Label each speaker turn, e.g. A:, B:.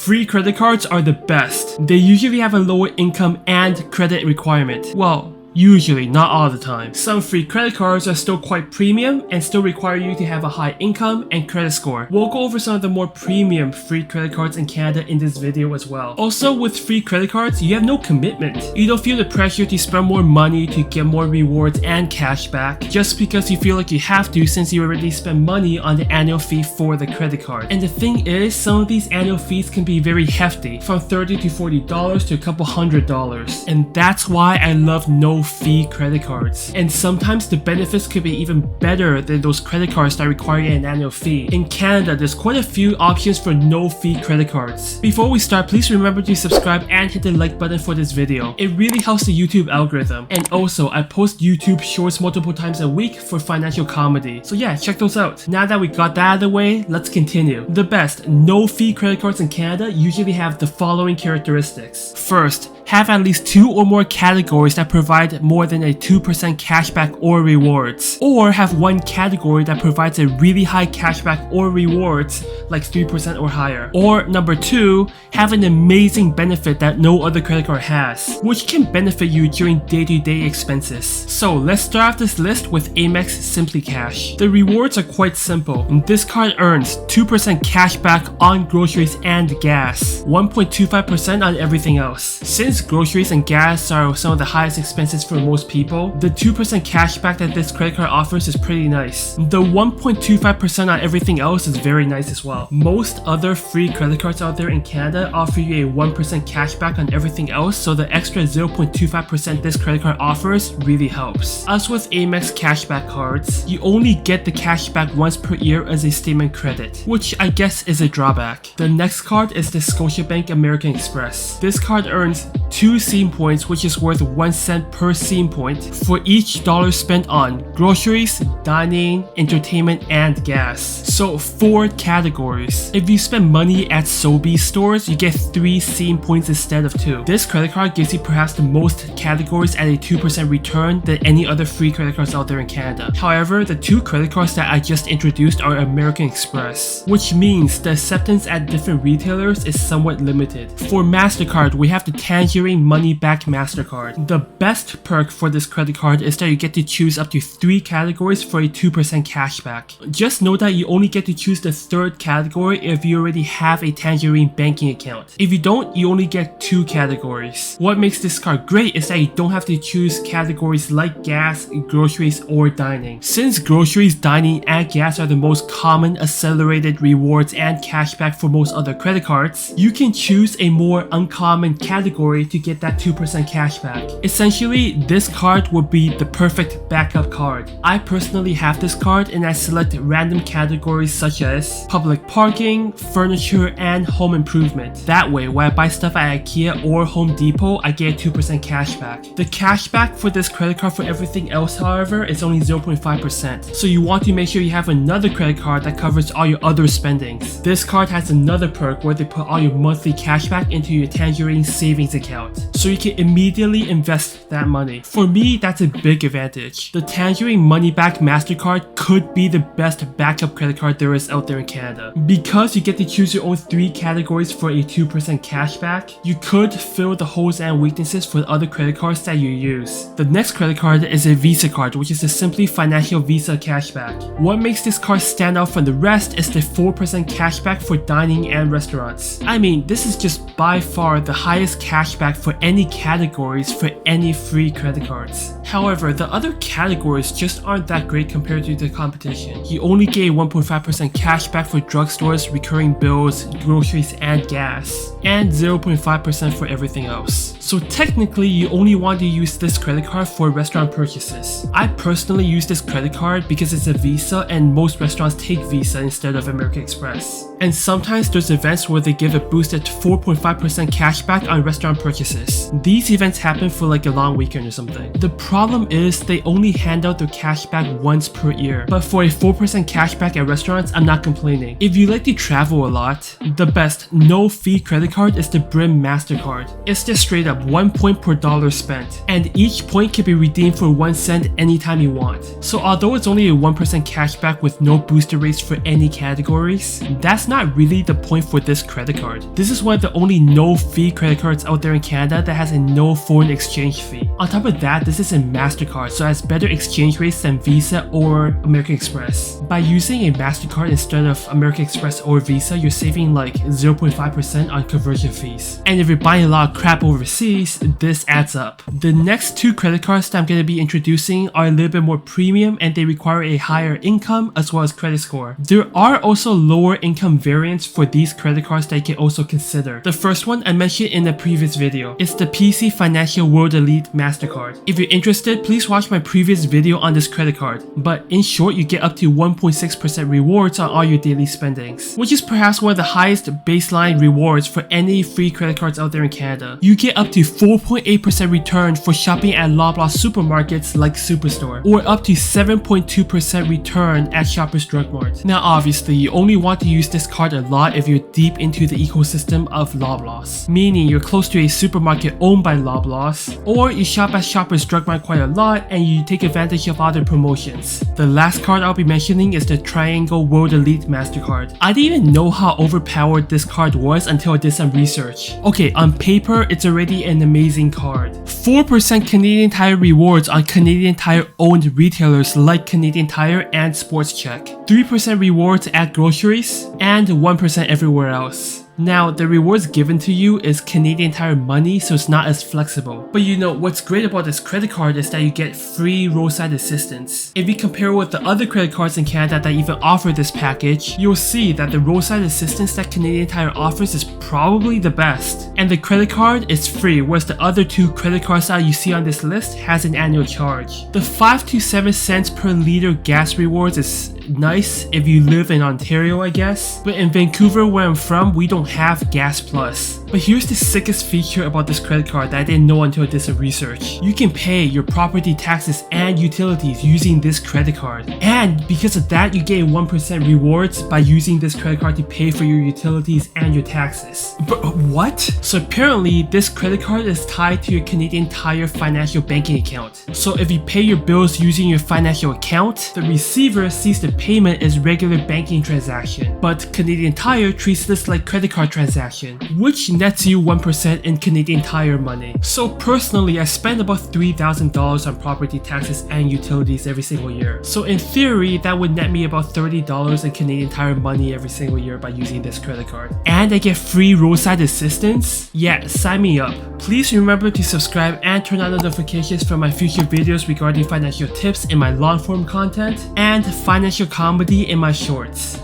A: Free credit cards are the best. They usually have a lower income and credit requirement. Well, usually, not all the time. Some free credit cards are still quite premium and still require you to have a high income and credit score. We'll go over some of the more premium free credit cards in Canada in this video as well. Also, with free credit cards, you have no commitment. You don't feel the pressure to spend more money to get more rewards and cash back just because you feel like you have to, since you already spend money on the annual fee for the credit card. And the thing is, some of these annual fees can be very hefty, from $30 to $40 to a couple $100. And that's why I love no fee credit cards. And sometimes the benefits could be even better than those credit cards that require an annual fee. In Canada, there's quite a few options for no fee credit cards. Before we start, please remember to subscribe and hit the like button for this video. It really helps the YouTube algorithm. And also, I post YouTube shorts multiple times a week for financial comedy. So yeah, check those out. Now that we got that out of the way, let's continue. The best no fee credit cards in Canada usually have the following characteristics. First, have at least 2 or more categories that provide more than a 2% cashback or rewards, or have one category that provides a really high cashback or rewards like 3% or higher. Or number 2, have an amazing benefit that no other credit card has, which can benefit you during day-to-day expenses. So let's start off this list with Amex SimplyCash. The rewards are quite simple. This card earns 2% cashback on groceries and gas, 1.25% on everything else. Since groceries and gas are some of the highest expenses for most people, the 2% cashback that this credit card offers is pretty nice. The 1.25% on everything else is very nice as well. Most other free credit cards out there in Canada offer you a 1% cashback on everything else, so the extra 0.25% this credit card offers really helps. As with Amex cashback cards, you only get the cashback once per year as a statement credit, which I guess is a drawback. The next card is the Scotiabank American Express. This card earns 2 SIM points, which is worth 1 cent per SIM point for each dollar spent on groceries, dining, entertainment, and gas. So 4 categories. If you spend money at Sobeys stores, you get 3 SIM points instead of 2. This credit card gives you perhaps the most categories at a 2% return than any other free credit cards out there in Canada. However, the 2 credit cards that I just introduced are American Express, which means the acceptance at different retailers is somewhat limited. For Mastercard, we have the Tangerine Money-Back Mastercard. The best perk for this credit card is that you get to choose up to 3 categories for a 2% cashback. Just know that you only get to choose the 3rd category if you already have a Tangerine banking account. If you don't, you only get 2 categories. What makes this card great is that you don't have to choose categories like gas, groceries, or dining. Since groceries, dining, and gas are the most common accelerated rewards and cashback for most other credit cards, you can choose a more uncommon category to get that 2% cashback. Essentially, this card would be the perfect backup card. I personally have this card and I select random categories such as public parking, furniture, and home improvement. That way, when I buy stuff at IKEA or Home Depot, I get a 2% cashback. The cashback for this credit card for everything else, however, is only 0.5%. So you want to make sure you have another credit card that covers all your other spendings. This card has another perk where they put all your monthly cashback into your Tangerine savings account, so you can immediately invest that money. For me, that's a big advantage. The Tangerine Money-Back Mastercard could be the best backup credit card there is out there in Canada. Because you get to choose your own 3 categories for a 2% cashback, you could fill the holes and weaknesses for the other credit cards that you use. The next credit card is a Visa card, which is the Simplii Financial Visa Cashback. What makes this card stand out from the rest is the 4% cashback for dining and restaurants. I mean, this is just by far the highest cashback for any categories for any free credit cards. However, the other categories just aren't that great compared to the competition. You only get 1.5% cashback for drugstores, recurring bills, groceries, and gas, and 0.5% for everything else. So technically, you only want to use this credit card for restaurant purchases. I personally use this credit card because it's a Visa and most restaurants take Visa instead of American Express. And sometimes there's events where they give a boosted 4.5% cashback on restaurant purchases. These events happen for like a long weekend or something. The problem is they only hand out their cashback once per year. But for a 4% cashback at restaurants, I'm not complaining. If you like to travel a lot, the best no-fee credit card is the Brim Mastercard. It's just straight up 1 point per dollar spent, and each point can be redeemed for 1 cent anytime you want. So although it's only a 1% cashback with no booster rates for any categories, that's not really the point for this credit card. This is one of the only no-fee credit cards out there in Canada that has a no foreign exchange fee. On top of that, this is a MasterCard, so it has better exchange rates than Visa or American Express. By using a MasterCard instead of American Express or Visa, you're saving like 0.5% on conversion fees. And if you're buying a lot of crap overseas, this adds up. The next two credit cards that I'm going to be introducing are a little bit more premium and they require a higher income as well as credit score. There are also lower income variants for these credit cards that you can also consider. The first one I mentioned in the previous video. It's the PC Financial World Elite MasterCard. If you're interested, please watch my previous video on this credit card. But in short, you get up to 1.6% rewards on all your daily spendings, which is perhaps one of the highest baseline rewards for any free credit cards out there in Canada. You get up to 4.8% return for shopping at Loblaw supermarkets like Superstore, or up to 7.2% return at Shoppers Drug Mart. Now obviously, you only want to use this card a lot if you're deep into the ecosystem of Loblaws, meaning you're close to a supermarket owned by Loblaws, or you shop at Shoppers Drug Mart quite a lot and you take advantage of other promotions. The last card I'll be mentioning is the Triangle World Elite MasterCard. I didn't even know how overpowered this card was until I did some research. Okay, on paper, it's already an amazing card. 4% Canadian Tire rewards on Canadian Tire owned retailers like Canadian Tire and Sports Check. 3% rewards at groceries, and 1% everywhere else. Now, the rewards given to you is Canadian Tire money, so it's not as flexible. But you know, what's great about this credit card is that you get free roadside assistance. If you compare with the other credit cards in Canada that even offer this package, you'll see that the roadside assistance that Canadian Tire offers is probably the best. And the credit card is free, whereas the other two credit cards that you see on this list has an annual charge. The 5 to 7 cents per liter gas rewards is nice if you live in Ontario, I guess. But in Vancouver, where I'm from, we don't have Gas Plus. But here's the sickest feature about this credit card that I didn't know until I did some research. You can pay your property taxes and utilities using this credit card. And because of that, you get 1% rewards by using this credit card to pay for your utilities and your taxes. But what? So apparently, this credit card is tied to your Canadian Tire financial banking account. So if you pay your bills using your financial account, the receiver sees the payment as regular banking transaction. But Canadian Tire treats this like credit card transaction, which nets you 1% in Canadian Tire money. So personally, I spend about $3,000 on property taxes and utilities every single year. So in theory, that would net me about $30 in Canadian Tire money every single year by using this credit card. And I get free roadside assistance? Yeah, sign me up. Please remember to subscribe and turn on notifications for my future videos regarding financial tips in my long form content and financial comedy in my shorts.